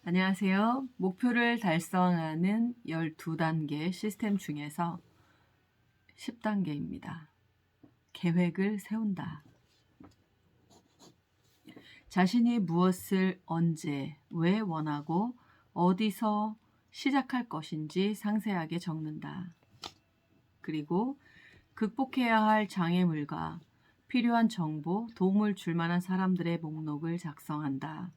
안녕하세요. 목표를 달성하는 12단계 시스템 중에서 10단계입니다. 계획을 세운다. 자신이 무엇을 언제, 왜 원하고 어디서 시작할 것인지 상세하게 적는다. 그리고 극복해야 할 장애물과 필요한 정보, 도움을 줄 만한 사람들의 목록을 작성한다.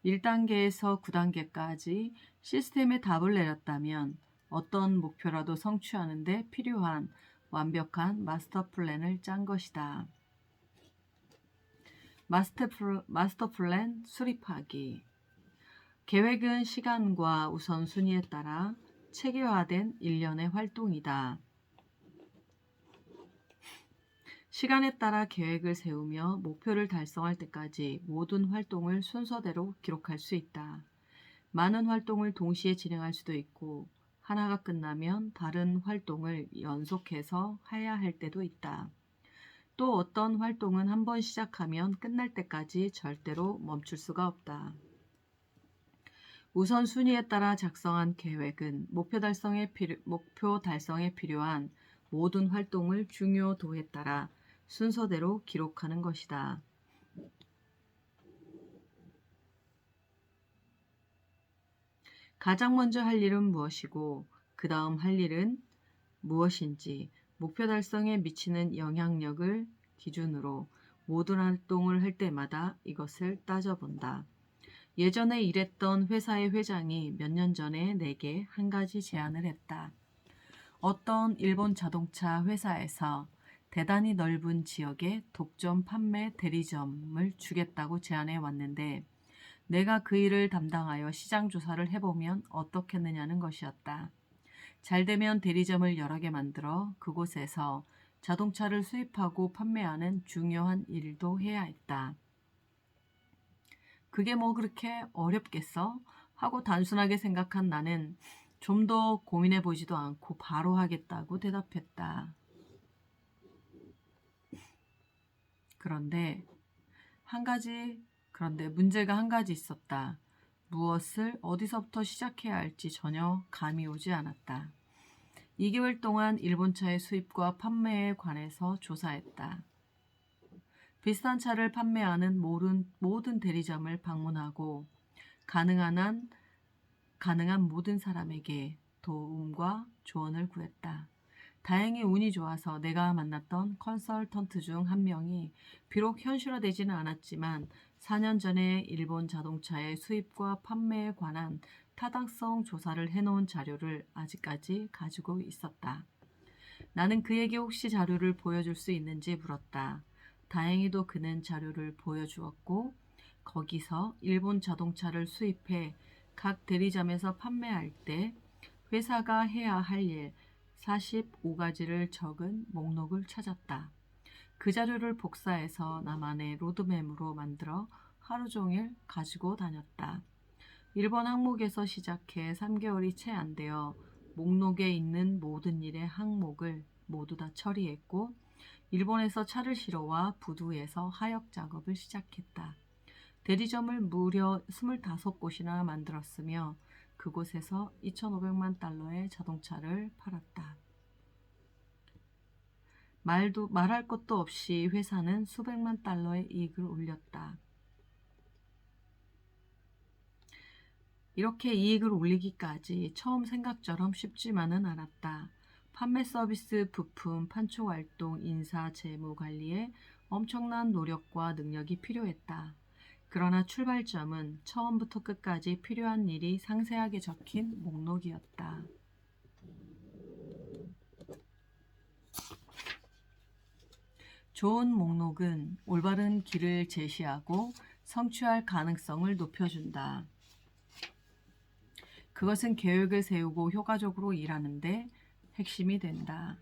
1단계에서 9단계까지 시스템에 답을 내렸다면 어떤 목표라도 성취하는 데 필요한 완벽한 마스터 플랜을 짠 것이다. 마스터 플랜 수립하기. 계획은 시간과 우선순위에 따라 체계화된 일련의 활동이다. 시간에 따라 계획을 세우며 목표를 달성할 때까지 모든 활동을 순서대로 기록할 수 있다. 많은 활동을 동시에 진행할 수도 있고 하나가 끝나면 다른 활동을 연속해서 해야 할 때도 있다. 또 어떤 활동은 한번 시작하면 끝날 때까지 절대로 멈출 수가 없다. 우선순위에 따라 작성한 계획은 목표 달성에 필요한 모든 활동을 중요도에 따라 순서대로 기록하는 것이다. 가장 먼저 할 일은 무엇이고 그 다음 할 일은 무엇인지 목표 달성에 미치는 영향력을 기준으로 모든 활동을 할 때마다 이것을 따져본다. 예전에 일했던 회사의 회장이 몇 년 전에 내게 한 가지 제안을 했다. 어떤 일본 자동차 회사에서 대단히 넓은 지역에 독점 판매 대리점을 주겠다고 제안해 왔는데 내가 그 일을 담당하여 시장 조사를 해보면 어떻겠느냐는 것이었다. 잘 되면 대리점을 여러 개 만들어 그곳에서 자동차를 수입하고 판매하는 중요한 일도 해야 했다. 그게 뭐 그렇게 어렵겠어? 하고 단순하게 생각한 나는 좀 더 고민해 보지도 않고 바로 하겠다고 대답했다. 그런데 문제가 한 가지 있었다. 무엇을 어디서부터 시작해야 할지 전혀 감이 오지 않았다. 2개월 동안 일본 차의 수입과 판매에 관해서 조사했다. 비슷한 차를 판매하는 모든 대리점을 방문하고 가능한 모든 사람에게 도움과 조언을 구했다. 다행히 운이 좋아서 내가 만났던 컨설턴트 중 한 명이 비록 현실화되지는 않았지만 4년 전에 일본 자동차의 수입과 판매에 관한 타당성 조사를 해놓은 자료를 아직까지 가지고 있었다. 나는 그에게 혹시 자료를 보여줄 수 있는지 물었다. 다행히도 그는 자료를 보여주었고 거기서 일본 자동차를 수입해 각 대리점에서 판매할 때 회사가 해야 할 일 45가지를 적은 목록을 찾았다. 그 자료를 복사해서 나만의 로드맵으로 만들어 하루 종일 가지고 다녔다. 일본 항목에서 시작해 3개월이 채 안 되어 목록에 있는 모든 일의 항목을 모두 다 처리했고 일본에서 차를 실어와 부두에서 하역 작업을 시작했다. 대리점을 무려 25곳이나 만들었으며 그곳에서 2,500만 달러의 자동차를 팔았다. 말할 것도 없이 회사는 수백만 달러의 이익을 올렸다. 이렇게 이익을 올리기까지 처음 생각처럼 쉽지만은 않았다. 판매 서비스, 부품, 판촉 활동, 인사, 재무 관리에 엄청난 노력과 능력이 필요했다. 그러나 출발점은 처음부터 끝까지 필요한 일이 상세하게 적힌 목록이었다. 좋은 목록은 올바른 길을 제시하고 성취할 가능성을 높여준다. 그것은 계획을 세우고 효과적으로 일하는데 핵심이 된다.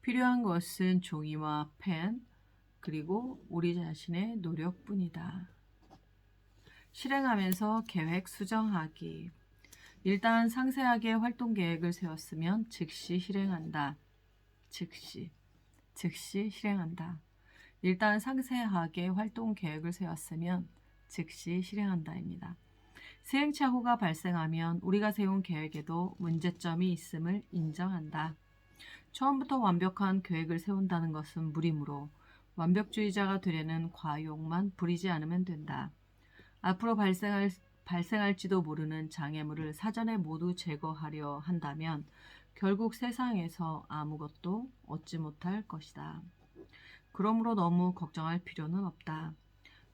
필요한 것은 종이와 펜, 그리고 우리 자신의 노력뿐이다. 실행하면서 계획 수정하기. 일단 상세하게 활동 계획을 세웠으면 즉시 실행한다. 즉시 실행한다. 일단 상세하게 활동 계획을 세웠으면 즉시 실행한다입니다. 시행착오가 발생하면 우리가 세운 계획에도 문제점이 있음을 인정한다. 처음부터 완벽한 계획을 세운다는 것은 무리므로 완벽주의자가 되려는 과욕만 부리지 않으면 된다. 앞으로 발생할지도 모르는 장애물을 사전에 모두 제거하려 한다면 결국 세상에서 아무것도 얻지 못할 것이다. 그러므로 너무 걱정할 필요는 없다.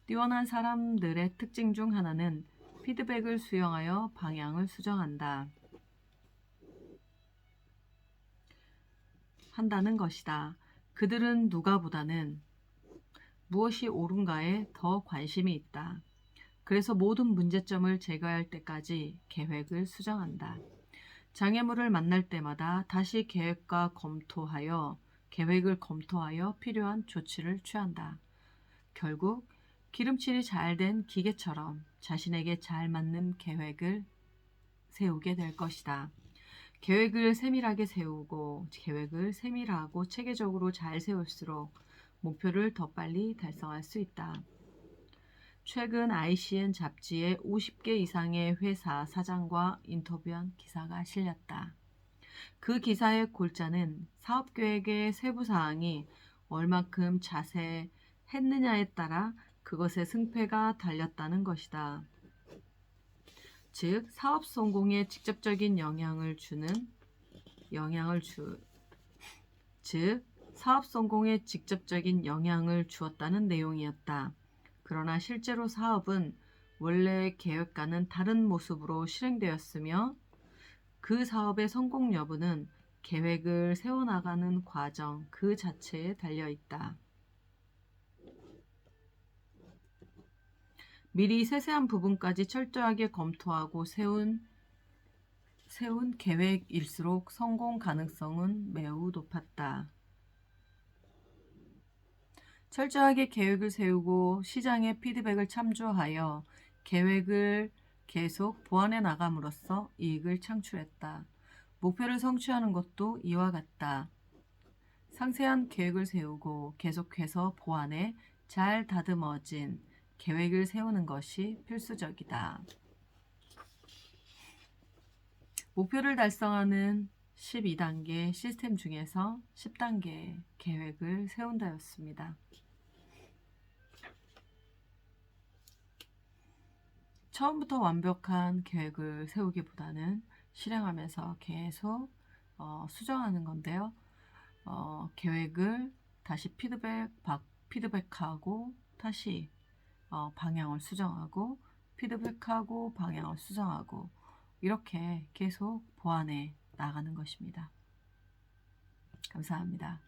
뛰어난 사람들의 특징 중 하나는 피드백을 수용하여 방향을 수정한다는 것이다. 그들은 누가보다는 무엇이 옳은가에 더 관심이 있다. 그래서 모든 문제점을 제거할 때까지 계획을 수정한다. 장애물을 만날 때마다 다시 계획을 검토하여 필요한 조치를 취한다. 결국 기름칠이 잘 된 기계처럼 자신에게 잘 맞는 계획을 세우게 될 것이다. 계획을 세밀하고 체계적으로 잘 세울수록 목표를 더 빨리 달성할 수 있다. 최근 ICN 잡지에 50개 이상의 회사 사장과 인터뷰한 기사가 실렸다. 그 기사의 골자는 사업계획의 세부사항이 얼만큼 자세했느냐에 따라 그것의 승패가 달렸다는 것이다. 즉, 사업 성공에 직접적인 영향을 주었다는 내용이었다. 그러나 실제로 사업은 원래 계획과는 다른 모습으로 실행되었으며 그 사업의 성공 여부는 계획을 세워나가는 과정 그 자체에 달려있다. 미리 세세한 부분까지 철저하게 검토하고 세운 계획일수록 성공 가능성은 매우 높았다. 철저하게 계획을 세우고 시장의 피드백을 참조하여 계획을 계속 보완해 나감으로써 이익을 창출했다. 목표를 성취하는 것도 이와 같다. 상세한 계획을 세우고 계속해서 보완해 잘 다듬어진 계획을 세우는 것이 필수적이다. 목표를 달성하는 12단계 시스템 중에서 10단계 계획을 세운다였습니다. 처음부터 완벽한 계획을 세우기보다는 실행하면서 계속 수정하는 건데요. 계획을 다시 피드백하고 다시 방향을 수정하고 피드백하고 방향을 수정하고 이렇게 계속 보완해 나가는 것입니다. 감사합니다.